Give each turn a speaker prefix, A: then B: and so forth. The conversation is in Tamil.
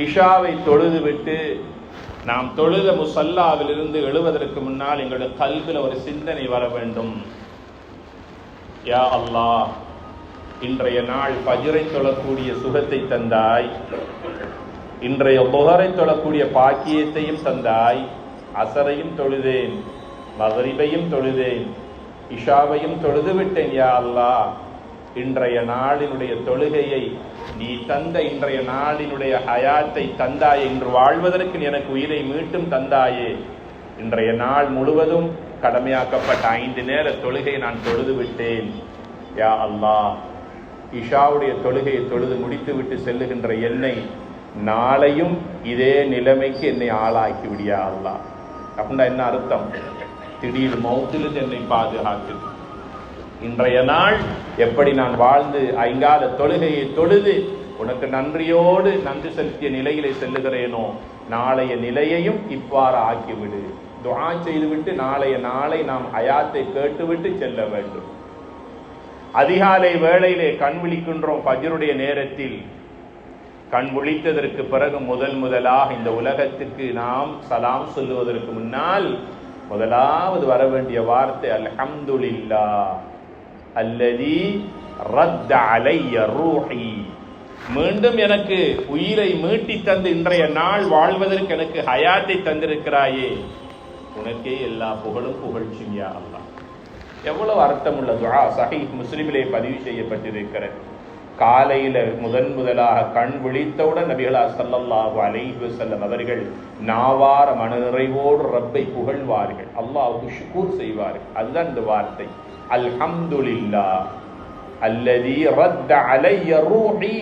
A: இஷாவை தொழுதுவிட்டு நாம் தொழுத முசல்லாவிலிருந்து எழுவதற்கு முன்னால் எங்களுடைய கல்வில ஒரு சிந்தனை வர வேண்டும். யா அல்லாஹ், இன்றைய நாள் ஃபஜ்ரை தொழக்கூடிய சுகத்தை தந்தாய், இன்றைய துஹரை தொழக்கூடிய பாக்கியத்தையும் தந்தாய். அசரையும் தொழுதேன், மக்ரிபையும் தொழுதேன், இஷாவையும் தொழுது விட்டேன். யா அல்லாஹ், இன்றைய நாளினுடைய தொழுகையை நீ தந்த, இன்றைய நாளினுடைய ஹயாத்தை தந்தாயே, இன்று வாழ்வதற்கு எனக்கு உயிரை மீட்டும் தந்தாயே. இன்றைய நாள் முழுவதும் கடமையாக்கப்பட்ட 5 நேர தொழுகையை நான் தொழுது விட்டேன். யா அல்லாஹ், இஷாவுடைய தொழுகையை தொழுது முடித்து விட்டு செல்லுகின்ற என்னை நாளையும் இதே நிலைமைக்கு என்னை ஆளாக்கி விடியா அல்லாஹ். அப்படின்னா என்ன அர்த்தம்? திடீர் மௌத்திலிருந்து என்னை பாதுகாக்கு. இன்றைய நாள் எப்படி நான் வாழ்ந்து 5 தொழுகையை தொழுது உனக்கு நன்றியோடு நன்றி செலுத்திய நிலையிலே செல்லுகிறேனோ, நாளைய நிலையையும் இவ்வாறு ஆக்கிவிடு. துஆ செய்துவிட்டு நாளை நாம் ஹயாத்தை கேட்டுவிட்டு செல்ல வேண்டும். அதிகாலை வேளையிலே கண் விழிக்கின்றோம். ஃபஜ்ருடைய நேரத்தில் கண் விழித்ததற்கு பிறகு முதலாக இந்த உலகத்துக்கு நாம் சலாம் சொல்லுவதற்கு முன்னால் முதலாவது வர வேண்டிய வார்த்தை அல்ஹம்துலில்லாஹ் அல்லதி ரத்த அலைய ரூஹி. மீண்டும் எனக்கு உயிரை மீட்டி தந்து இன்றைய நாள் வாழ்வதற்கு எனக்கு ஹயாத்தை தந்திருக்கிறாயே, உனக்கே எல்லா புகழும் புகழ்ச்சியும் யா அல்லாஹ். எவ்வளவு அர்த்தமுள்ள துஆ. சஹீஹ் முஸ்லிமிலே பதிவு செய்யப்பட்டிருக்கிறது. காலையில முதலாக கண் விழித்தவுடன் நபிகளார் ஸல்லல்லாஹு அலைஹி வஸல்லம் அவர்கள் நாவார மனநிறைவோடு ரப்பை புகழ்வார்கள், அல்லாஹ்வுக்கு ஷுக்ர் செய்வார்கள். அதுதான் இந்த வார்த்தை அல்ஹம்துலில்லாஹ் அல்லதி ரத்த அலைய ரூஹி.